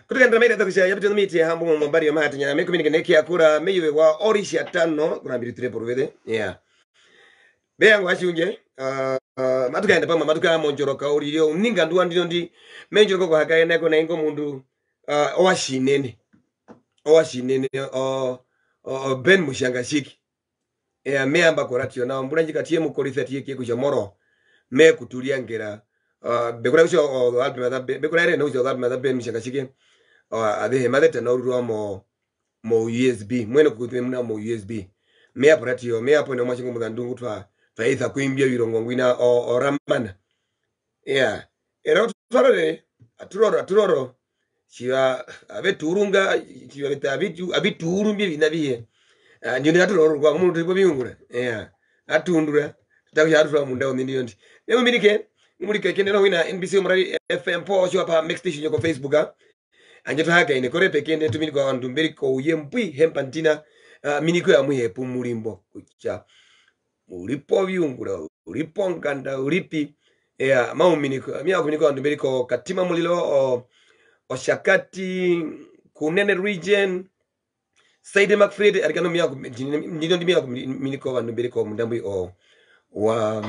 Kutoka ndamira takusha yabuto miti hambu mu mbari yo mahati nya mekumini keneki akura meyiwe wa orishi atano kuna mbiri tire poruvede. Yeah. Beyangu ashunje matuka enda pama matuka monjoroka uri yo ninga nduwa ndi menjoro ko hakaenda ko na ingo mundu owashinene Ben Mushangashiki meamba koratio na mbulanji katie mukolithati yeke kujamoro me kutulia ngera bekura kusho album da bekura ere no kusho album da Ben Mushangashiki ade madeta na ruwa mo USB mwene kukutemuna mo USB me aparatio me apo no machingo mudandungu twa faitha kuimbia virongo ngwina o ramana yeah era aturoro chiva aveturunga chiva aviturumbi vinaviye ndio ndaturoro kwa mundu tipo biungura yeah atundura takuya atura munda ndiyo ndi nemo minike nimulike kendero wina NBC Omurari FM po cho pa mix station yoko Facebook anje twaka ine kore pekende tumini kwa wandu mbiri ko yempwi hempantina miniko ya muhepu mulimbo kucha ulipo viungura ulipo nganda ulipi yeah mauminiko mia kuminiko wandu mbiri ko katima mulilo Oshakati kunene region Saide McFred alikano mia ndiyo ndimia miniko wandu mbiri ko mundambi wa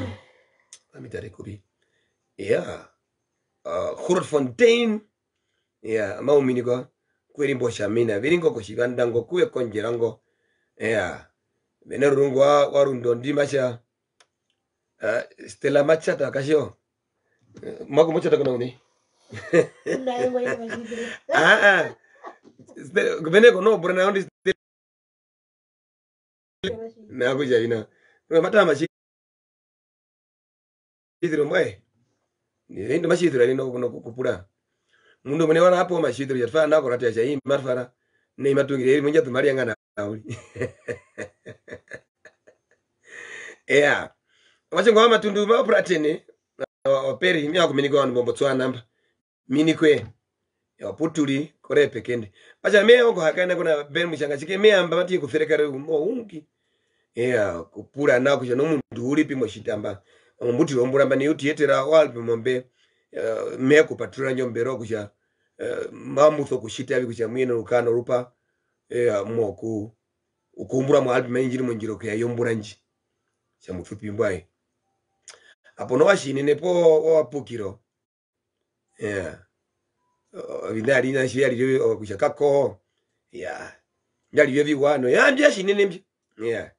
amitare kubi yeah Khurut Fontaine yeah mauminiko kweli mbosha mina viringo koshivandango kuwe konjerango yeah benerungu warundo ndimasha Stella Machata kasho mako Machata kuna uni Beneko no brana ondi na kuja ina mata machi idiro mwe ni ndo machi idiro no kupura mundu mene wana hapo machi idiro yatfa na ko ratia chai marfara ne matungire munja tumari ngana auli yeah wachingo wa matundu ma pratene operi mya kuminiko wandu bombotswana namba minikwe ya putuli kore pekende acha me ongo hakaenda kuna Ben Mushangashiki me amba mati kufereka ungi yeah kupura na kuja no mundu ulipi moshitamba mbuti rombulamba ni uti yetera walpi mombe me kupatura nyombero kuja mamutho kushita abi kuja mwino ukano rupa moku ukumbura mu alpi menjiri munjiro kya yomburanji cha mufupi mbwaye apo no washinene po wapukiro yeah vidali na shiri yo kushakako yeah ndali yevi wano yambya shinene mbi yeah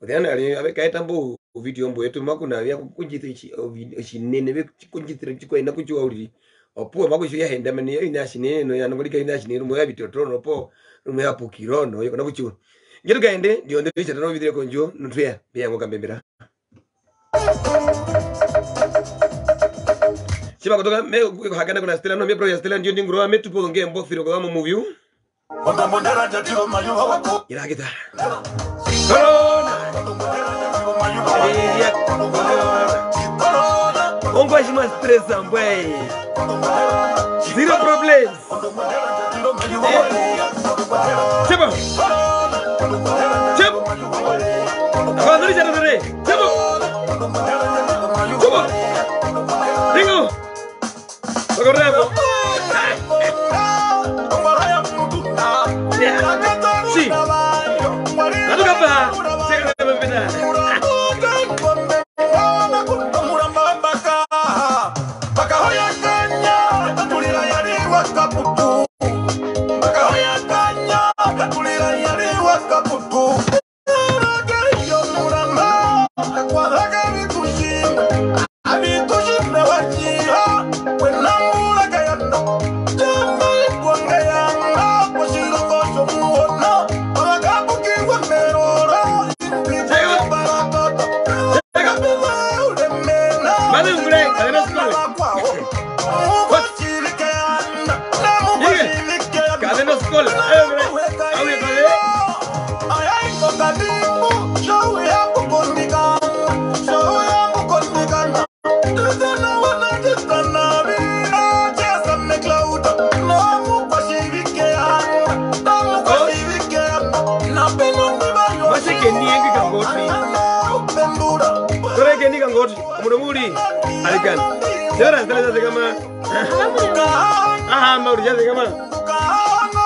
odana ali abekaita mbo video mbo yetu makuna bya kunjithichi shinene be kunjithira chiko ina kuchwa uri opo makusho ya henda mani ina shinene no yanongolika ina shinene mo ya bitotoro po rume apukirono yo kana kuchwa ngeto kaende ndio ndio chatano video konjo nutria bya ngoka mbembera Chiba kutoka me hakana kuna Stella no me pro Stella ndio ndingro ametu po nge mbo firo kwa movie ondo mondera jatiro mayu hawako ira kita corona ongo ashima stress ambwe zero problems chiba chiba akadri jatare chiba chiba dingo Corremo. Sì. Ma tu capà? Sei che mi vedi? Ah, Mauricio, come on.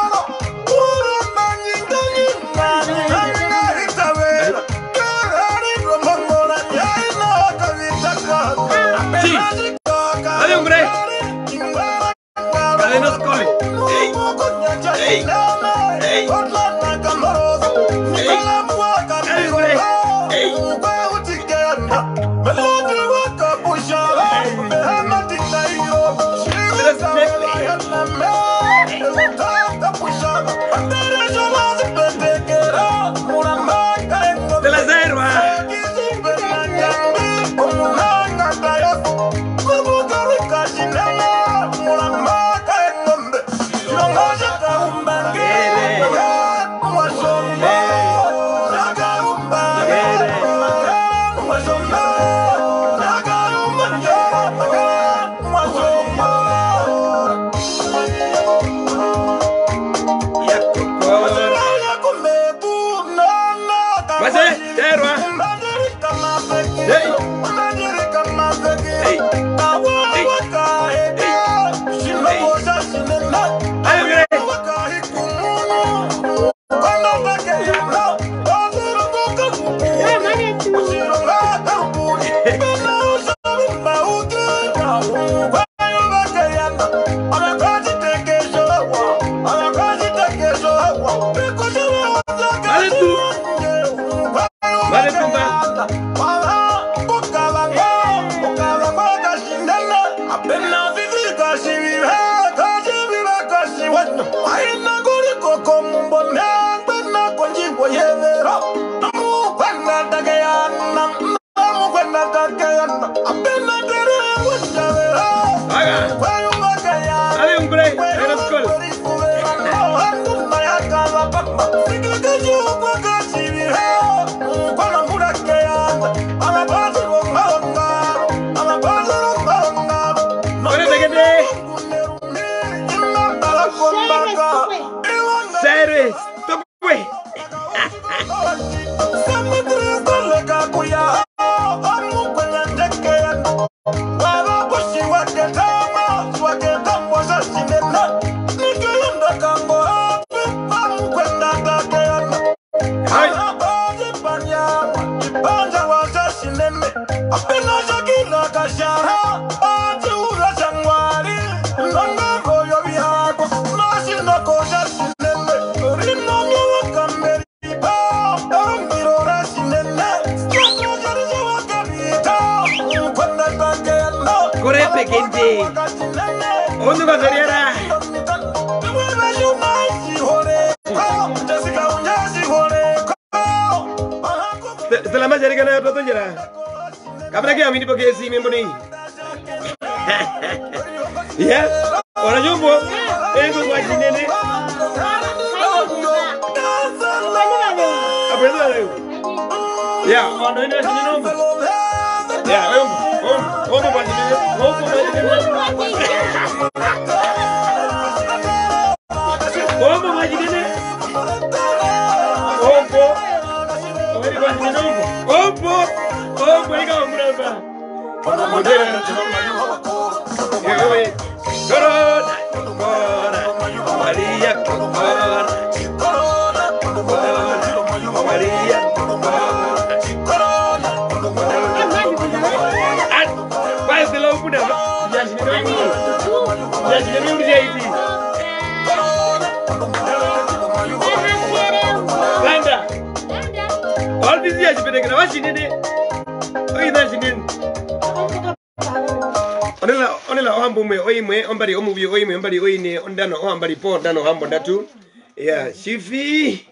Onela ohambume oimwe ombari omubi oimwe ombari oine ondano ohambari po ondano hambo ndatu ya shifi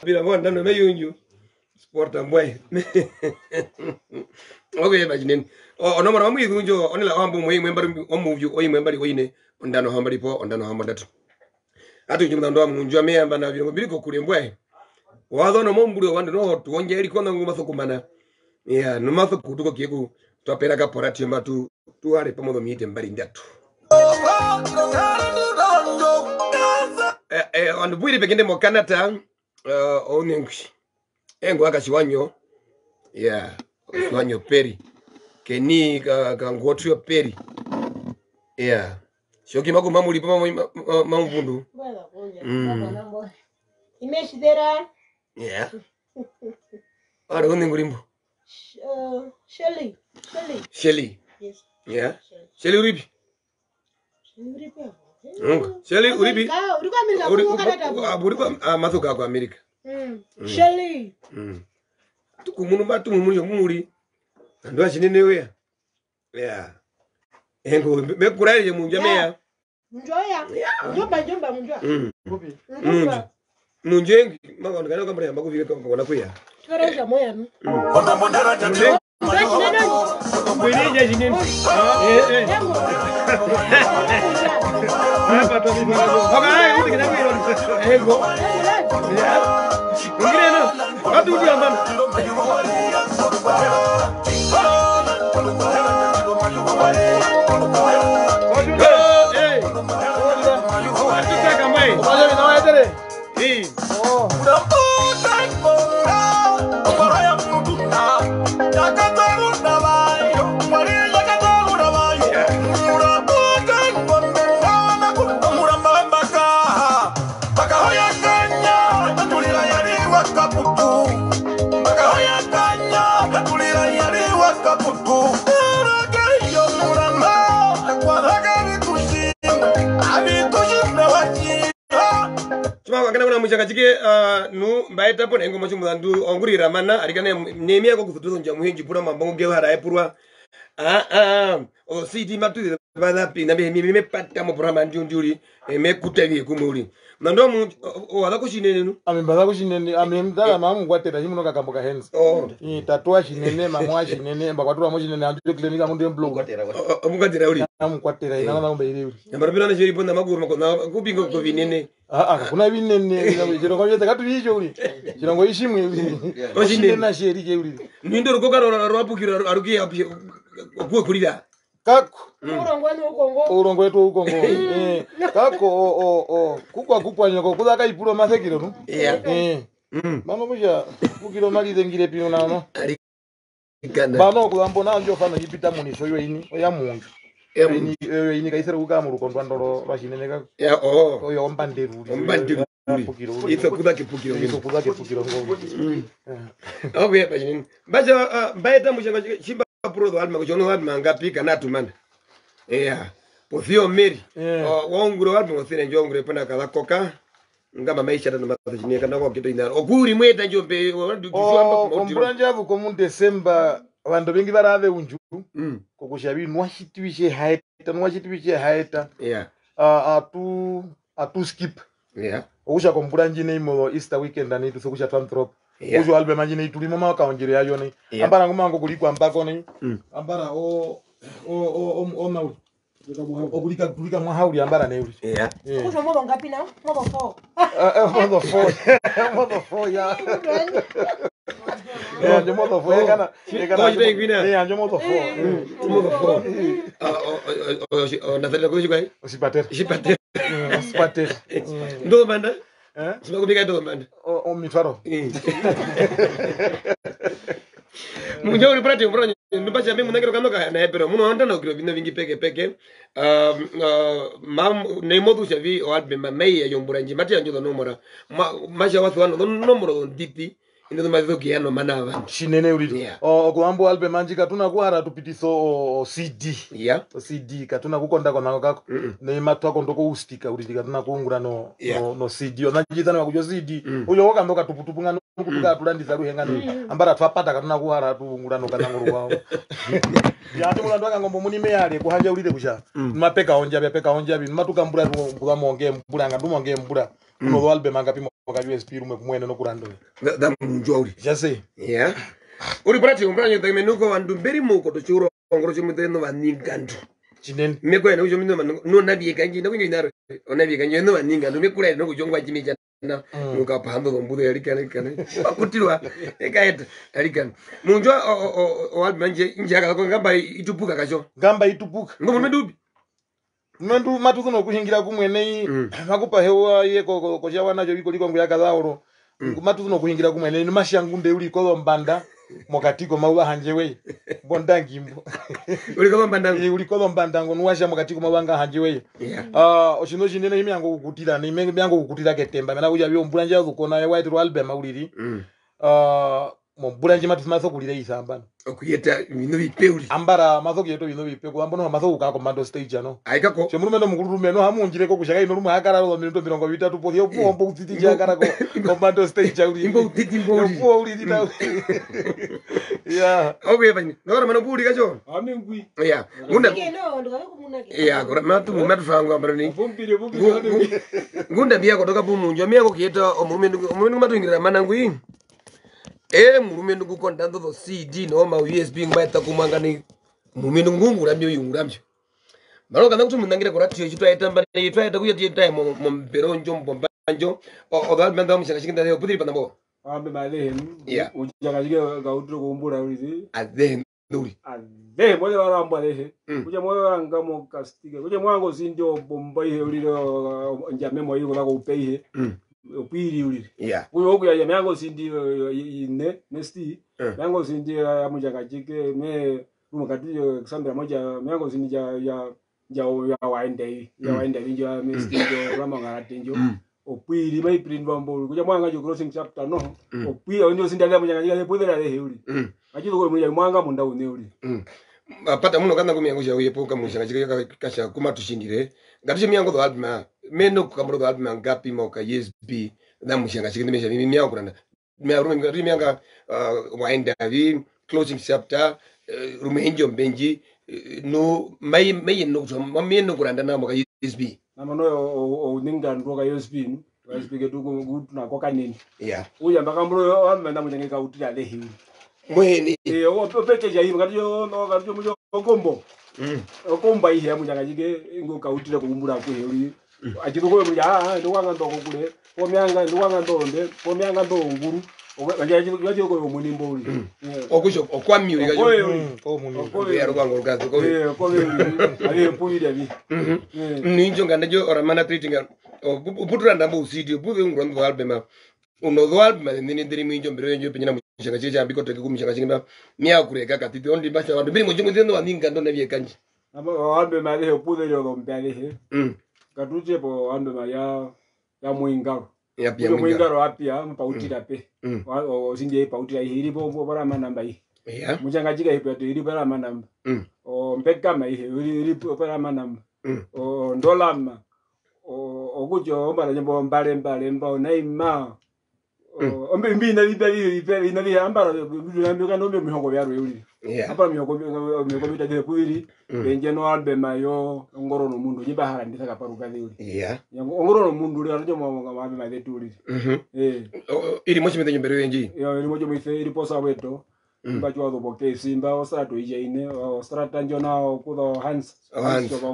bila bo ondano meyunju sport ambwe oge imagine ono mara muyunju onela ohambume oimwe ombari omubi oimwe ombari oine ondano hambari po ondano hambo ndatu atu jumna ndo munjua meamba na biro biriko kulembwe wado no momburo wando no tuonje eri kona ngumathokumana ya numatho kutuko kieku twapera ka porati matu tuare pamodo miite mbali ndatu on buiri begende mo Canada onengushi engo akashiwanyo ya shiwanyo peri keni ka ngotrio peri Yeah. Shoki mako mamuli pa mamvundu. Bwana ngoja. Mama imeshidera. Yeah. Ara undi ngurimbo. Shelly. Shelly. Yes. Yeah. Shelly uripi. Shelly uripi. Uriko Amerika kuko kanata. Aburiko mathuka kwa Amerika. Shelly. Tukumunu batu mumuri mumuri. Ndo achinene we. Yeah. Engo mekuraje munjamea. Munjoya. Njomba munjoya. Munjengi manga ngana kama yamba kuvika kwa kuya. Tikareja moya. Onda mondera tatu. Kwelija jineni. Hapa tu ni bwana. Haka hivi kina kweli. Engo. Ngine no. Watu ndio ambao. Mutjangatjike nu mbaita pone ngo machu mulandu ongurira mana arikane nemia ko kufutuzo nja muhenji pura mambongo ge hara epurwa o city matu bana pina me patta mo pura manju nduri me kutagi kumuri nando mu wala ko shinene nu amembaza ko shinene amemdala mamu kwatera himno kakamboka hands tatua shinene mamwa shinene mbakwatura mo shinene andu klinika mundu blog kwatera amukatera uri amukwatera ina na ngombe iri ambarabira na jeri ponda maguru makona kupinga ko vinene kuna binene chirongo yete katulicho uri chirongo ishimwe oshinene na sheri je uri nindo rukokaro rwapukira aruki okuwe kulira kako urongo wetu ukongo kako kukwa nyoko kudaka ipulo masekiro no mano buja kukiro mali dengire pino nano bano kudambona njo fana yipita munisho yo ini oya munju ini kaisera kuka mu rukondo ndoro bashinene ka oyo ombanderu Itu kuda kipukiro ngo okay bashinene baja baita Mutjangatjike chimba pro do alma ko jono alma ngapi kana tumanda Pothio Mary wonguro alma ngosire njongure pona kala koka ngamba maisha na matachini kana kwa kitu ina okuri mweta njombe ombranja avu komu December vandu vingi varave unju kokushavi nwashitwishe haeta atu skip okusha kombranja neimo Easter weekend ani tusokusha tanthrop uzo album manjine itulimo makaonjere yayo ni ambara ngumango kuliko ambako ni ambara o mauli okulika mwahauli ambara ne uli kuzo mobo ngapi na mobo 4 mobo 4 ya njo mobo 4 kana njo mobo 4 nathalia kuishi kwa Osipatera ndo banda sima kubika ndo banda o mitwaro munja uri prati mbona mbacha mimi munakiro kanoka na pero muno anda na ukiro vino vingi peke mam neimodu chavi o albe mamei ya yomburanji mati anjo no mora macha watu wano no moro nditi ndo mazo kiano manava shinene uri okuambo albe manji katuna kuhara tupitiso CD CD katuna kukonda kona kako ne matwa ndoko ustika uri katuna kuungura no CD onajitana wakujo CD uyo wakandoka tuputupu ngano kutuka tulandiza ruhengano ambara twapata katuna kuhara tuungura no kana nguru wao yati mulando akangombo muni meale kuhanja ulire kusha mapeka onja bi matuka mbura ngula monge mbura ngadumonge mbura no albe manga pimo ka USP rumwe kumwene no kurando da munjori jase uri prati umbranya tamenuko vandu mberi muko to churo ngoro chimuteno vaningandu chinene mekwena ujo mindo no nabi kanji ndakunyo inaro onabi kanji no vaningandu mekura no kujongwa chimija na nuka pando mbudo yarikana akutirwa ekaeta yarikana munjo o albanje njaka ko ngamba itupuka kacho ngamba itupuka ngomo medubi Mwendu matukuno kuhingira kumwene makupa hewa ye ko jawana jo biko liko nguya kalaoro matukuno kuhingira kumwene ni mashangunde uli ko mbanda mokatiko mawa hanjewe bondangimbo Ulikolo mbandango. Ulikolo mbandango nuwasha mokatiko mawanga hanjewe. Oshino shinene himi yango kukutira ni mengi yango kukutira ketemba mena kuja byo mbulanje azukona ya white album mauliri. Mbulanje matumaso kulire isamba. Okuyeta bino bipeuli. Ambara mazo kyeto bino bipeku ambono mazo ukako commando stage ano. Aikako. Chemurumeno mugurumeno hamunjireko kushaka ino rumwe hakara ro minuto 23 pothio pombo kutiti jakara ko commando stage auri. Imbo kutiti mboli. Imbo uri ta. Yeah. Okay bani. Ngora mano buli kacho. Amengwi. Yeah. Ngunda. No, ndikale kumunake. Yeah, ngora matu fangu ambara ni. Vumpire. Ngunda bia kutoka bumunjo miya kokiyeta omurumendo matuingira manangu yi. Murumendo kukonda ndo CD no ma USB ngbaita kumangani murumendo ngungura myo yunguramyo. Maro kana kuti munangire kuratiyo chitwaita mbani twaita kuyati time momberonjo mbombanjo odal benda mushakashinda leo putiri panambo. Ambe male Yeah. Mutjangatjike gaudro kumbura uri. Ade nduri. Ade mole waramba lehe. Kuja moyo wanga mo kastige. Kuja mwango sinjo bombai uliro njame moyo ko ko peihe. Opiri uri. Yeah. Kuyo ku ya myango sindi ine nesti. Myango sindi ya Mutjangatjike me rumukati Alexander moja myango sindi ya waende njo nesti njo ramangara njo. Opiri mai print bambo kuja mwanga jo crossing chapter no. Opiri njo sindi ya Mutjangatjike podera lehe uri. Achito ko mwenye mwanga munda une uri. Pata muno kana kumiyangusha uyepoka Mutjangatjike kasha kumatushindire. Ngatushe miyango do album meno kukamuro do album ngapi moka USB na Mutjangatjike nimesha miyango kuranda. Mianga waenda vi closing chapter rumenjo mbenji no mai no meno kuranda na moka USB. Namano o ninga ndoka USB no. USB ketu ko na koka nini. Yeah. Uya mbakamburo amenda Mutjangatjike utira lehe uri. Mweni. Opeke ja hivi ngatiyo no ngatiyo mujo kombo. Okomba ihe ya Mutjangatjike ngo kautira kumbura ku uri. Achito ko muja ndo wanga ndo kule. Pomyanga ndo wanga ndo onde, pomyanga ndo nguru. Ngati ko munimbo uri. Okusho okwamyuri kacho. Ko yaro kwango rukazo ko. ko ali puira vi. Ninjo ngandajo oramana treating uputura ndambo usidi upuve ngrondo album uno do album nini ndiri mwinjo mbere njo penyana Mutjangatjike ambiko teke Mutjangatjike mba miya kureka katiti ondi basha wandu biri mujungu ndendo waninga ndo navye kanji. Amo album ali he pude yo mbele he. Katuje po album ya mwingaro. Ya pia mwingaro apia mpautira pe. O sinje pautira hiri po bara manamba hii. Yeah. Mutjangatjike ipo hiri bara manamba. O mpeka mai hiri bara manamba. O ndolama. O kujo ombara nyembo mbale mba naima. Ombe mbina lipe ambara nambika nombe mihongo byaro yuli. Yeah. Apa mihongo bitadire kuiri benje no album ayo ngoro no mundu nyiba harandisa kaparuka yuli. Yeah. Ngoro no mundu ri anjo mwa mabe mazetu uli. Iri mochi mete nyembere wenji. Yo iri mochi mwe iri posa weto. Mbacho wazo boke simba ostrato ije ostrata njo na kudo Hans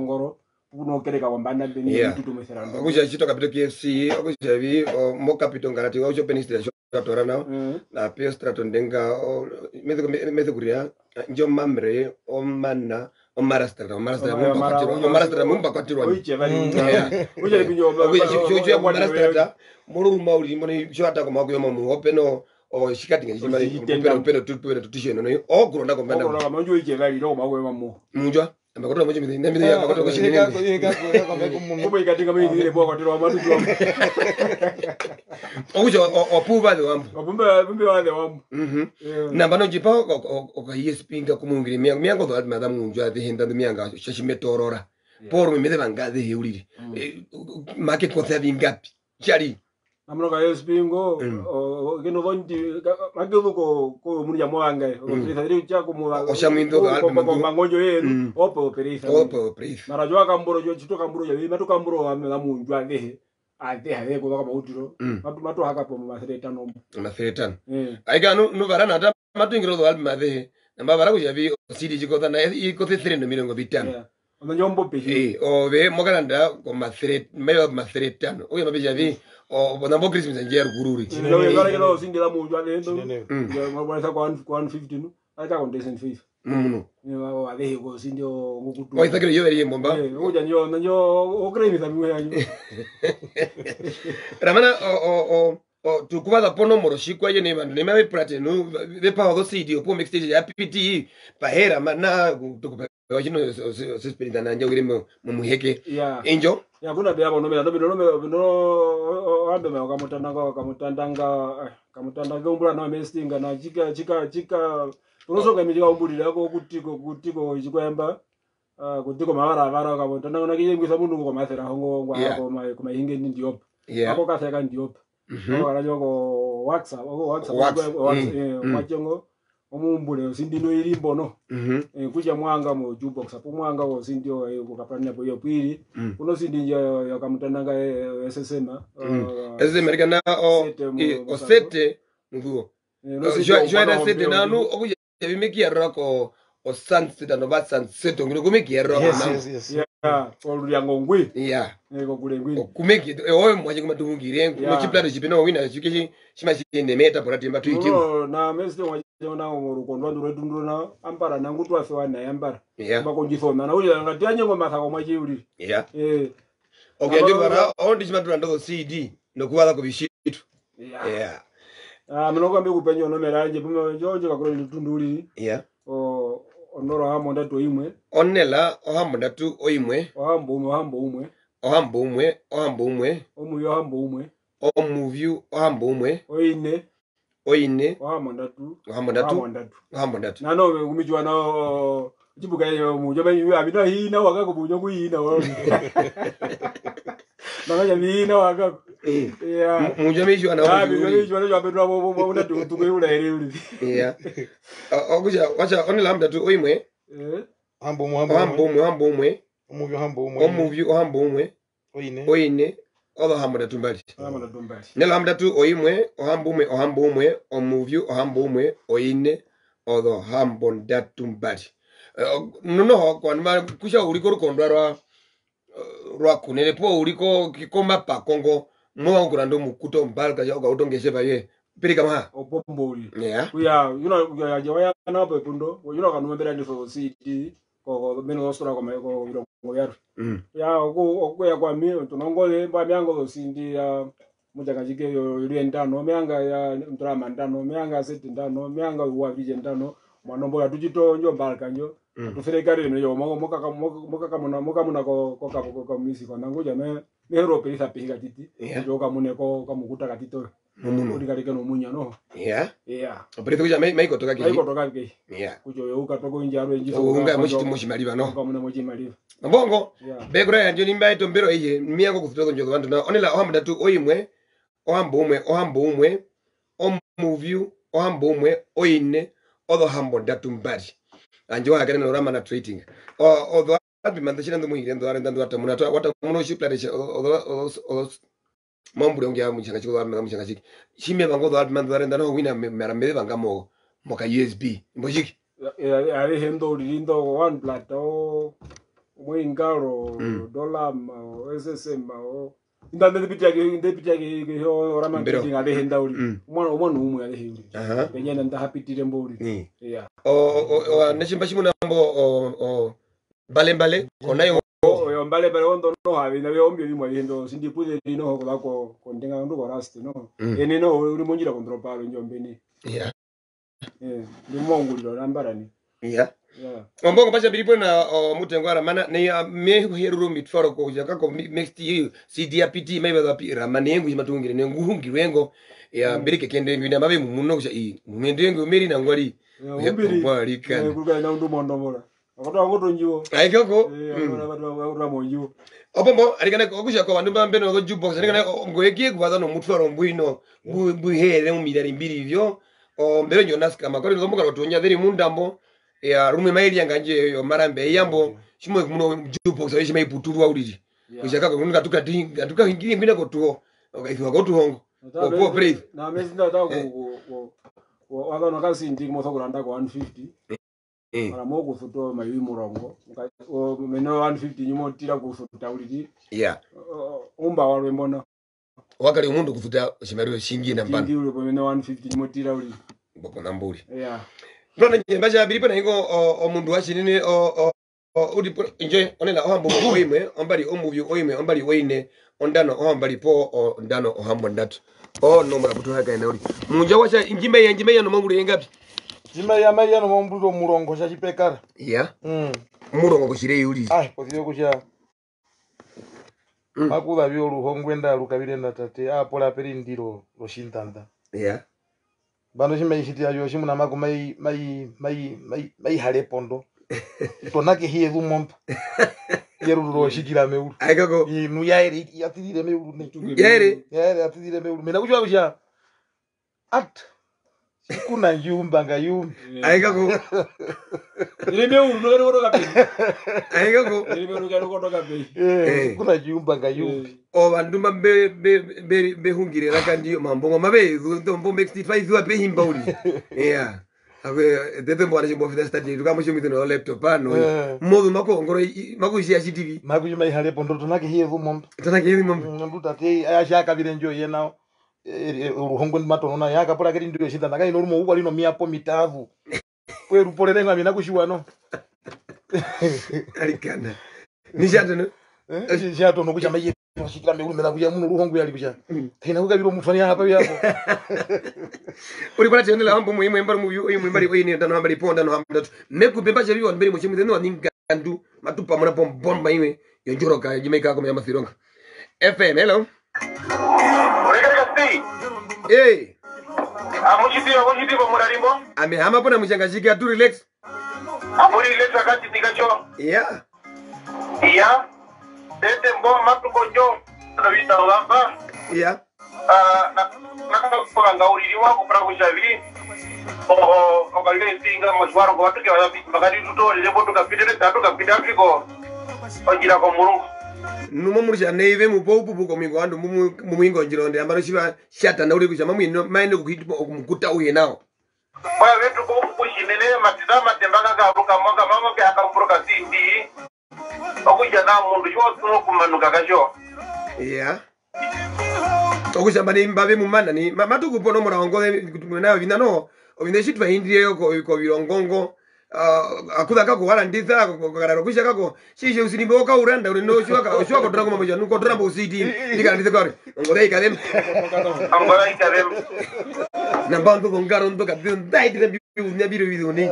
ngoro. Uno kereka wambanda beni tutu meserando. Akuja chito kapito KFC, akuja vi mo kapito ngarati wa open stage shotora na na pio strato ndenga meze kuria njo mamre o manna o marastra mumba kwatirwa. Oiche bali. Uje binyo. Oje ya marastra muru mauli moni shota ko mago yomo mu openo o shikatinga jimali pero tutisheno no o kuronda ko mbanda. Ko manjo ije bali ro mago yomo. Munjwa ambakoto mochi mide ya ambakoto ko shini. Kubo ikatinga mimi ile bwa kwatiro amatu tu. Ojo opuba de wambu. Opumbe wale wambu. Na bano jipa o ka yespinga kumungiri miango do madam Munjwa de henda de mianga shashimetorora. Por me de banga de heuriri. Make ko tsabi ngapi. Chari. Amno ka yespingo keno vonti makedo ko muri ya mwanga. O tsadiri cha ko mu. O shamindo do album mangojo yenu. Opo perisa. Opo perisa. Narajwa kamboro jo chito kamboro ya matu kamboro amela Munjwa de. Ate habe ko kama utiro. Matu haka po masreta no. Masreta. Aiga no varana ata matu ingiro do album de. Namba vara ko javi CD jikota na iko 3 mirongo bitano. Ono nyombo pe. O ve mogalanda ko masret meyo masretano. Oyo mabe javi o nambo Christmas njer gururi. Lo yara kelo sindila Munjwa le ndo. Ya mabwana kwa 150 no. Ata condition 5. Ni wa de ko sindio ngukutu. Oi takiro yo eri mbomba. Uja nyo o creme también yanyo. Ramana tukubaza pono moroshikwa ye nebantu nemabe platinu bepa go CD opo mixstage ya PPT bahera mana tukuba kino suspenda nanje uri mu muheke enjo yakuna bya bono mera no ambe ma kamutandanga umbula na mestinga na chika unosoka mitika umbulira ko kutiko chikwemba kutiko mavara kamutandanga na kiyengisa mundu ko mathera hongo ngwa ko mahinge ndiyopa ako katheka ndiyopa ko WhatsApp machongo omumbule sindino ilimbo no kuja mwanga mu jukebox apo mwanga wo sindio kukapania boyo pili kuno sindinja yakamutandanga SSM kana o sete nguo joina sete nanu okuja bimekia roko o sunset no ba sunset ngino kumekia roko olyango ngwi ko kulengwi kumeki oyo mwaje kumatungire kuno chiplato chipeno wina chike chimashinde meta poratimba tuiti na mesti mwaje rukondo nduro na ampara nangu twafe na yambara bakonjifona na uya ngati anyengo mathako mwaje uri okay ndio bara ondi chimatula ndo CD nokuwala kubishitu mnoko mbi kupenyo no meranje pume jojo kakolo litunduli onoro hamo ndatu imwe onela ohambo ndatu oimwe ohambo umwe omuyo hambo umwe omuvyu ohambo umwe oine ohambo ndatu nano kumijwa na chibuka yo mujo ben abino hina wakako mujo kuina wa nanga mina wakako mujo mijwa na mijwa na jwa bo ndatu tukuyula ere uri okuja wacha onela ndatu oimwe hambo umwe omuvyu ohambo umwe oine odo hambo ndatu mbali nela hambo ndatu oimwe ohambo umwe omuvyu ohambo umwe oine odo hambo ndatu mbali nono kwa kusha uliko rukondwa rwa kunene po uliko kikoma pakongo mwangura ndo mukuto mbalka ya utongeshe baye pirika maha opomboli kuya ya jawaya na po kundo kanumbera ndi so city ko beno osura ko irongo yaru ya okuya kwa mi tunongole mba myango sindi ya Mutjangatjike yo yentano myanga ya drama ndano myanga seti ndano myanga Oviritje ndano manombo ya tuchito njo mbalka njo tufereka reno yo moka muna ko misi kwa nangoja me Europe isa pinga titi yo kamune ko kamukuta katito muri kaleke no munya no operete kuja mai kotoka ki kujo yo ukatoko injaro enjiso unga mochi maliva no kamune mochi maliva mbongo bekura ya njoni mbaye tombero iye miyango kufutoka njogo bantu na onela ohambo ndatu oimwe ohambo umwe omuvyu ohambo umwe oine odo hambo ndatu mbali anjo hakene no rama na trading odo abi mandashina ndo muhire ndo arenda ndo atamuna wata muno shiplaresha odo mambo yangu ya Mutjangatjike wa Mutjangatjike shime bango do abi mando arenda no wina merambele bangamo moka USB mbojiki ari hendo lindo one plato mwingaro dollar SSM ndande ndipitake ho rama trading ari henda uli umwana umwe ari hindi penyana ndahapitire mboli nechimba chimuna mbo balembale konayo yo mbale ondo no habi na byombi bimwe hendo sindipuze lino ho lako kondenga ndo rasti no ene no uri munjira kontropalo njombeni ndi monguliro nambarani Mbongo pacha bilipo na mutengwara mana ne me heruru mitfaro ko jakako next CD ya PT maiba za pira mane yengu jimatungire ne nguhungirwengo ya mbirike kende ngina mabe muno kusha mwendengo meri na ngwali mbali kan kuga na ndu mondomola akota ngoto njiwo aikoko ramonjiwo opombo alikana kusha ko bandu bambe no jukebox alikana ngoyeki kubaza no mutfaro mbuino buhere mu milari mbiri vyo mbere nyonas kama ko ndomboka rotonya dheri mundambo ya rumwe maili yanganje yo marambe yambo chimwe kumuno jukebox ayi chimai puturu auliji kushaka ko nuka tuka hingiri mbina ko tuho ikiwa ko tuhongo ko praise na mezi ndata ko wanga no kasi ndi mo sokulanda ko 150 mara mo kufuto mayi murongo meno 150 nyimo tira kufuta uliji umba walwe mbona wakali umundu kufuta chimari shingi na mbana ndi ulo meno 150 nyimo tira uliji boko namburi Nona njembaja bilipo na ingo omundu washinini udi enjoy onela ohambo oimwe ombali omuvyu oimwe ombali oine ondano ohambali po ondano ohambo ndatu Oh no mara butu haka ina uri. Munja washa njimbe ya no manguru yengapi? Njimbe ya mai ya no manguru murongo sha chipekara. Yeah. Murongo kushire yuri. Ai posiyo kusha. Makuda byo ruhongwenda rukabirenda tate apola peri ndiro roshintanda. Yeah. Bano shime ishitira yo shimuna maku mai hale pondo. Tonake hiye dhumompa. Yeru roshikira meuru. Aikako. Inu yairi yatirire meuru ne. Yairi yatirire meuru. Mena kuchwa kusha. At. Kuna yumba nga yumba. Aikako. Ile meuru no gero kape. Aikako. Ile meuru gero kape. Kuna yumba nga yumba. O banduma be hungire rakandi mambongo mabe ndombo mexti faizu ape himba uri. Yeah. Awe tete mbona chimbo fita study tukamo chimito no laptop ano. Modu mako ngoro mako isi ya TV. Mako yuma ihale pondo tonake hiye dhumompa. Tonake hiye dhumompa. Nduta te ayashaka birenjo yena. Uruhongo matono yaka pola kiri ndio shida nakai no rumo ukwali no miapo mitavu kwe rupolerenga mina kushiwa no alikana nishato no nishato no kuchama ye shikira me urumela kuya muno ruhongo yali kucha tena kukabiro mufanya hapa yapo uri pala tene la ambo muimwe mbari muimwe oyini ndano hambali ponda no hambali mekupemba chabiwa mbere mu chimwe no ningandu matupa mona bomba iwe yonjoroka jimeka ko yama fironga FM hello. Hey. Amushitiba murarimbo. Amehama pona Mutjangatjike atu relax. Amuri relax akati tikacho. Yeah. Yeah. Tete mbo matuko njo. Na vita lamba. Yeah. Nakaka ngauririwa kupra kushaviri. Okalile singa mashwaro kwa watu kwa makati tutole lebo tukapitele tatu kapita Afriko. Ojira kwa Mulungu. Numo murisha neve mupopu ko mingo andu mumingo njironde ambaro shiba shata na uri kuchama mwino maende kuhitwa okumukuta uye nao. Kwa wetu ko kushimene matizama tembaka ka ruka mwanga mango ke akampuruka sindi. Okuja na mundu yo tuno kumanuka kasho. Yeah. Okushamba ni mbabe mumana ni matuku pono mura ngole kutumena vinano obinde shitwa hindie ko virongongo. Akuda kako wala nditha kakara kusha kako shishe usinimbo ka uranda uri no shwaka tora kuma moja nuko tora mbo city ndika nditha kare ngore ikadem na bantu ngaro ndo kabyo ndai tire biu biu ni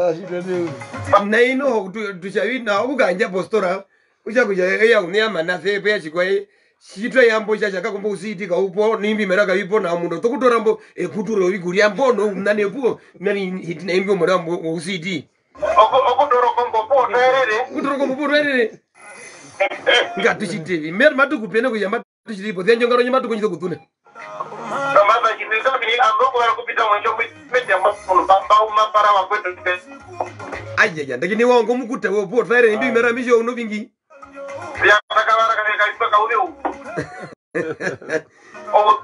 na ino tushawi na ukanja postora uchakuja eya unyama na sepe ya chikwae shitwa yambo chacha kakombo city ka upo nimbi meraka ipo na mundo tokutora mbo ekuturo iguri ambono nane puo nani hitina imbi morambo city. Okutoro kombo po terere. Okutoro kombo po terere. Ngatu chitevi. Mer matu kupena kuyamba tuchilipo. Thenjo ngaro nyama tukunyizo kutune. Mama jinisa bini amboko wala kupita mwanjo mete ambapo bamba umapara wa kwetu tete. Ayaya, ndakini wango mukuta wo po terere mbi mera misho uno vingi. Ya takawara kane kaipaka ule u. O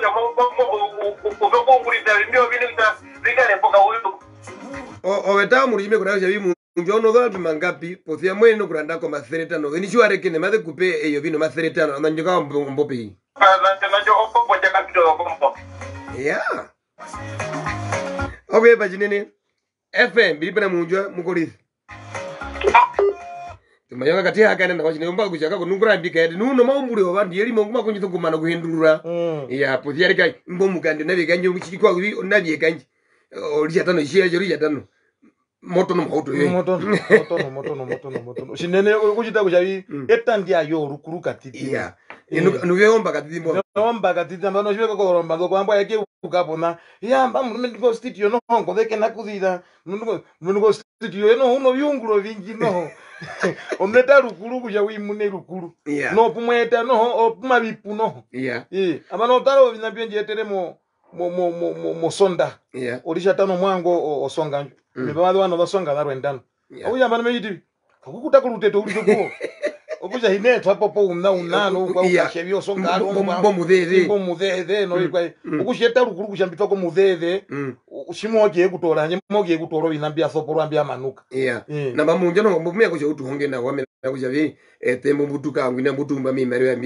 ya mo ngurita ndio vile ndio mpoka ule. Weta murime kuna jabi munjono dhalbi mangapi pothia mweno kuranda kwa mathereta no ni shware kene mathe kupe eyo vino mathereta no njoka mbope najo okombo jaka kido okombo. Yeah. Okay bajinene FM bilipana Muundjua mukolithi tumayoka kati hakana na wachine omba kushaka ko nungura mbika yadi nuno maumburi obandi yeri monguma kunyito kumana kuhendurura ya pothia reka mbomu kandi nabe kanyo mchikwa kubi onabi kanji orija tano ishia jorija tano moto no mauto ye moto shinene kuchita kuchavi etandia yo rukuruka titi ya nuveomba katiti mbo omba katiti mbano shweka ko romba ko kwamba yake ukapona ya mba mungo studio no hongo deke nakuzira mungo studio no uno vyunguro vingi no ometa rukuru kuja wimune rukuru no pumweta no opuma bipu no abano taro vinabyo njetere mo sonda orisha tano mwango osonga mibamado wana basonga daro endano obuya mbana meyiti kukuta kuluteto ulitopo okuja hineto hapo po unano kwa ukashebyo songa bombo mudhede no ikwa okusheta rukuru kushambitwa ko mudhede ushimoje kutoranye moje kutoro binambia soporo ambia manuka na bamunja no mbumya ko utu honge na wamela kuja vi tembo butuka ngina butumba mimari ya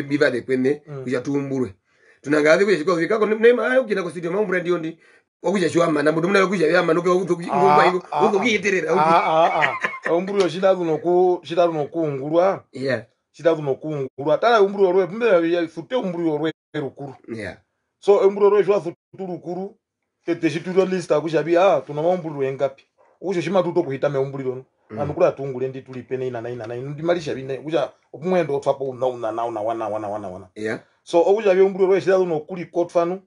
bivade kwene kuja tumbulwe tunangazi kuja shiko vikako nema ayo kina ko studio mambo radio ndi okuja shwama na mudu mna kuja ya manuka ngumba iko uko kiyiterera omburu shida no kungurwa shida no kungurwa tala omburu orwe pumbe ya fute omburu orwe rukuru so umbuliro rwe jwa tulukuru tete chituro list akushabi tuna umbuliro engapi ukusho chimatuto kuhita me umbuliro anukula tungule ndi tulipene ina ndimalisha bine kuja opumwendo otwapo wana yeah so okushabi umbuliro rwe shira no kuli kotfanu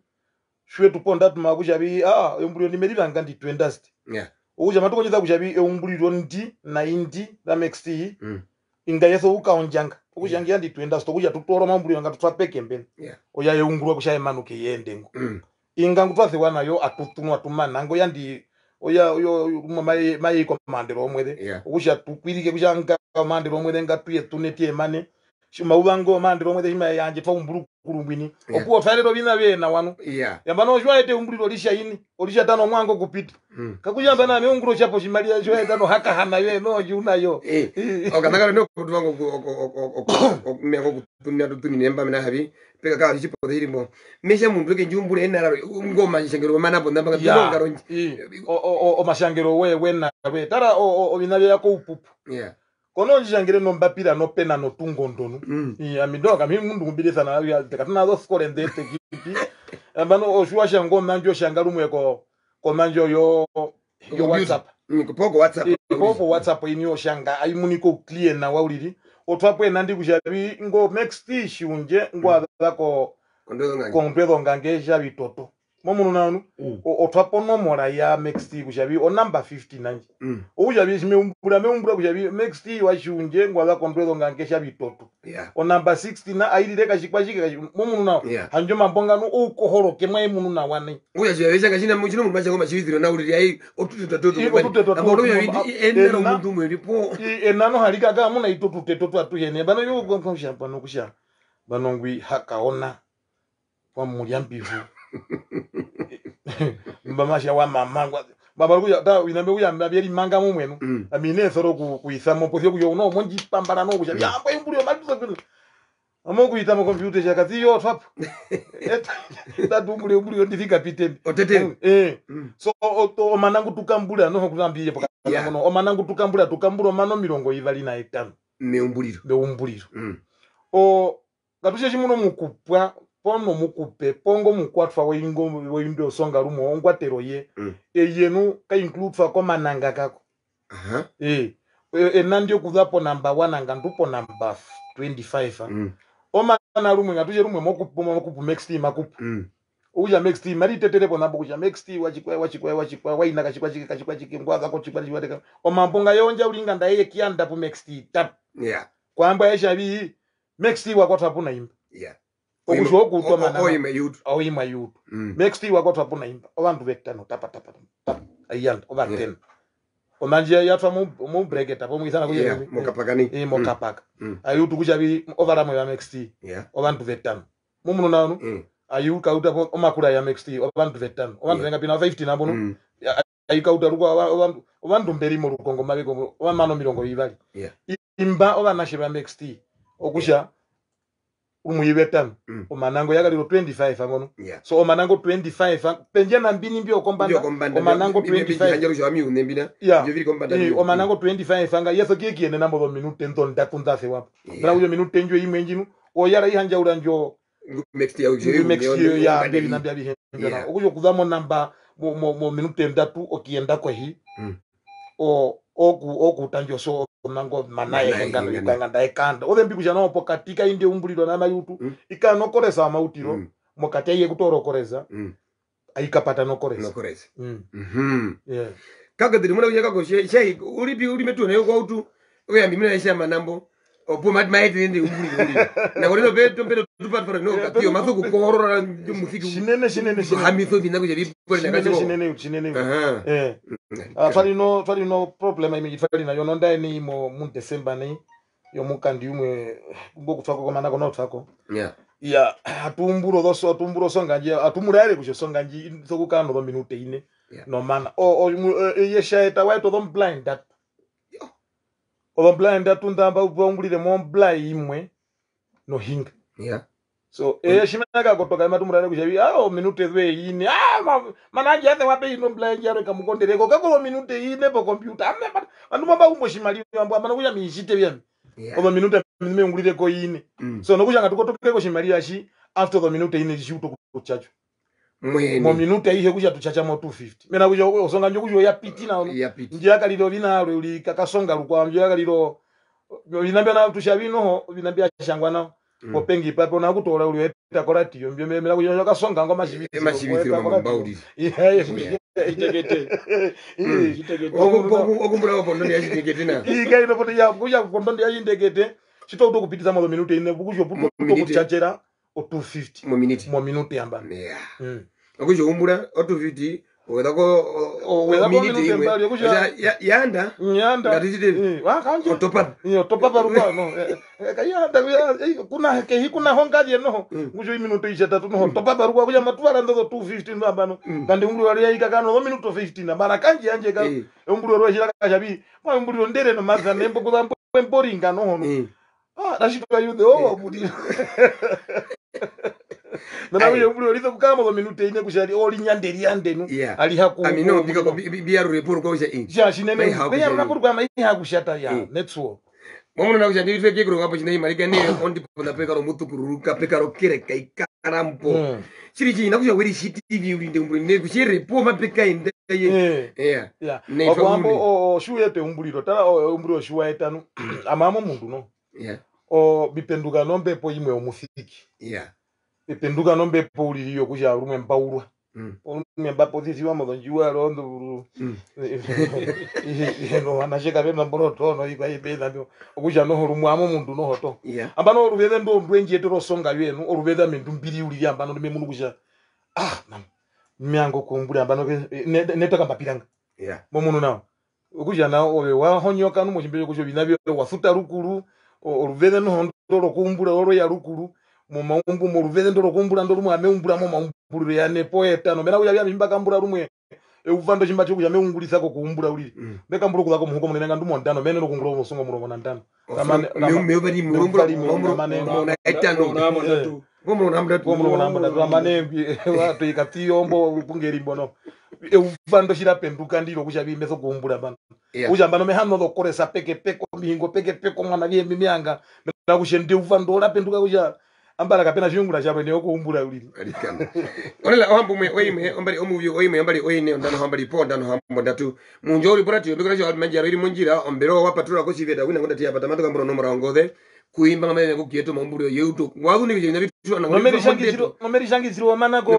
shwe tuponda tuma kushabi umbuliro ndimelibanga ndi 20 yeah ukusha matuko nyiza kushabi umbuliro ndi na indi la next inga yeso ukaonjanga ukushangia ndi 20 stokuja tutoro mambuliro ngatutwapeke mbeni yeah oya yeungurwa kushaye manuke yendengo inga ngutwathe wana yo atutunwa tumana ngo yandi oya mai komandero omwede ukusha tukwirike kushanga komandero omwede ngatuye tunetie mane shima ubango mandero omwede shima yanje twa umburu kurumbwini okuwa falero bina bena wanu yamba no jwaete umbuliro lisha ini olisha tano mwango kupita kakujamba na meunguro chapo shimalia jwaete tano haka hana ye no juna yo okanaka no kutwango mengo kutunya tutuni nemba mina habi peka ka chipo dirimo mesha mundu ke njumbule enara ngoma nshengero mana bonda banga bilonga ronji o mashangero we na we tara o binale yako upupu kono njangire no mbapira no pena no tungondonu amidoka mi mundu ngubirisa na ya tekatuna do score ndete kipi ambano oshwa shango manjo shangarumu yako ko manjo yo WhatsApp poko WhatsApp inyo shanga ayimuniko clear na wauliri otwapo enandi kushabi ngo next issue unje ngo adako kondwedo ngangeja bitoto momunu nanu otwapo nomora ya next kushabi o number 59 ujabi me umbura kushabi next wa shunje ngo adako kondwedo ngangeja bitoto o number 60 na ayireka shikwashike momunu na hanjo mambonga no ukohoro kemwe munu na wane uyaje ngashina muchino mu basha ngoma chiziro na uliri ayi otuteto amoro ya endero mundu mweripo enano halika ga muna itututeto atuhene bano yo gonkomsha bano kusha banongwi hakaona kwa mulyambivu mbamasha wa mama baba kuya ta inambe kuya mbabiri manga mu mwenu amine soro kuisamo posio kuyo no monji pambana no kusha yambo imbulio matuzo kuno amoku itamo computer shakati yo twap eta dumbulio ndifika piteni otete so o manangu tukambula no kutambiye pakana no o manangu tukambula mano milongo ivali na 5 meumbuliro o katushe chimuno mukupwa pono mukupe pongo mukwatfa weyindo songa rumo ongwatero ye eyenu ka include fa ko mananga kako enandio kuzapo number 1 anga ndupo number 25 o mana rumwe ngatushe rumwe mokupu next team akupu uja next team mari tetere pona bukuja next wachikwa waina kachikwa chiki ngwaza ko chikwa chiwateka o mambonga yonja ulinga ndaye kianda pu next tap kwamba yeshabi next wakotwa puna imba okusho okutwa mana oyima youth next wakotwa puna imba abantu betano tapa ayanda over 10 omanje yatwa mu bracket apo mwisana kuye mokapakani mokapaka ayutu kujabi overamo ya next abantu betano mumuno nanu ayuka uta omakura ya next abantu betano abantu venga pina 15 abono ayuka uta ruko abantu mberi mu rukongo mabeko omano milongo ibali imba obanashira next okusha umuyibetano omanango yakaliro 25 amono so omanango 25 penje na mbini mbio kombanda omanango 25 omanango 25 anga yeso kikiene nambo do minute nton dakundafe wapo bra uyo minute njo imwe njinu oyara ihanja uranjo next ya mbeli na mbeli henga okuyo kuzamo namba mo minute ndatu okienda kwa hi oku tanjo so nango manaye nganga ndaikanda odembi kujana opo katika inde umbuliro na mayutu ikanokoresa mautiro mokateye kutorokoreza aikapata nokoreza kaka ndiri muna kujaka ko shei uri metu nayo kwa utu oyambi mina isha manambo opo maiti ndi umbuliro na korero beto tupat for no katiyo mathuku korora musiki shinene hamitho binako jebi pole na kacho shinene fali no problem imi fali na yono ndai ni mu December ni yo mukandi umwe ngoku twako kwa manako no twako atumburo songa nje atumurare kusho songa nje sokukano do minute ine no mana yesha eta waito do blind that blind that undamba ubongulire mo blind imwe no hinga so shimaka kotoka matumurare kushabi minute zwe ine mananje ate wape ino blind yaro kamukondereko kako minute ine po computer andu mamba umbo shimali ambo amana kuya mishite byami minute mime ngulire ko ine so nokuja ngatukotoke ko shimali yashi after the minute ine shuto kuchacho mo minute ihe kuja tuchacha mo 250 mena kuja osonga njo kuja yapiti na njia kalilo vina uli kakasonga lukwa njia kalilo vinambia na tushavino vinambia shangwa na opengi papo na kutola uli eta korati yo mbye mena kuja kasonga ngoma mashiviti mama baudi Itegete. okumbura opondondi ya chitegete na ika ino pote ya kuja kondondi ya chitegete chito kuto kupitiza mo minute ine kuja puto kuchachera o 250 mo minute yamba akuja umbura o 250 wedako minute imwe yanda ngatitite otopa parupa no kayanda kuna kehi kuna hongaje no kujo minuto ishatu no topa parupa kuja matwala ndo 250 mbamba no kandi umburu wali yaika kano minuto 15 na bara kanji anje ka umburu wali shira kashabi mwa umburu ndere no maza nembo kuzambo emporinga no hono rashito yude muri na uyo umburu wali kukama mo minute ine kushari oli nyanderi yandenu ali haku amino bika biaru report ko ja ja shinene biaru report kwa mai hakushata ya netwo Momo na kujandi vitu kikuru hapo chini marika ne ondi pona peka ro mutu kururuka peka ro kire kai karampo chiri na kuja weri TV ulinde umburi ne kuchere po mapeka inde yeah ne kwambo shuye te umbuliro tala umbuliro shuwa etanu amamo mundu no bipenduka nombe po imwe omufiki bipenduka nombe po uliriyo kuja rumwe mbaurwa Memba posisi wa Mutjangatjike rondo no anasheka bema mboroto no ikwa ibeza ndio okuja no horumwamo mundu no hoto ambano orubeza ndo ndwenje tero songa yenu orubeza mindu mbiri uli ambano me munu kuja nam myango kumbura ambano netoka mapiranga momuno nawo okuja na owe wa honyoka no mushimbe kujo binabyo wafuta rukuru orubeza no hondo kumbura oro ya rukuru mu maumbu mu ruveze ndo kumbura ndo rumwe ameumbura mu maumburu ya ne poeta no mera kuya bimba kambura rumwe uvando chimba chokuja meungulisa ko kuumbura uli beka mburu kuzako muhuko munenga ndumo ndano mene no kungula musongo murongo na ndano me bari murumbura mu etano gomo namda amane watu ikatiyombo upungeri bono uvando shira penduka ndiro kuja bimeso kuumbura bana uja mbano mehano do koresa peke peko mihingo peke peko mwana bie mimianga na kushende uvando la penduka kuja ambara kapena shungula chapo ne okuumbura uli alikana olela ohambumwe oyime ombali omuvyo oyime ombali oyine ndano hambali po ndano hambo ndatu munjoli porati ndukira cho manjaro iri munjira ombero wa patrol ko chiveta wina ngunda tia patamato kambro nomero ngode kuimba ngame ko kieto mamburo yeuto ngwazu ni bijina bitu na ngomeri shangiziro manako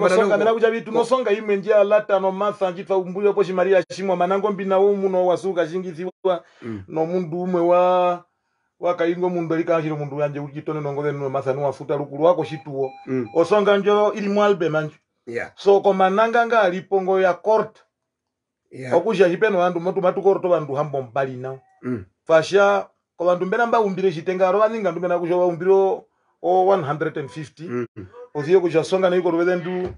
songa mera kuja bitu no songa imwe njia lata no masa njitwa umbuyo po shimaria shimwa manango mbina wo muno wasuka shingizirwa no mundu umwe wakaingo mundu likashiro mundu yanje ukitone nongole no masanu wafuta rukuru wako shituo osonga njo ili mwalbe manju so komananga nga alipongo ya court okuja hipeno vandu matu korto vandu hambo mbali na fasha ko vandu mbera mba umbire chitengaro vaninga ndumena kuja umbiro o 150 oziyo kuja songa na iko rweze ndu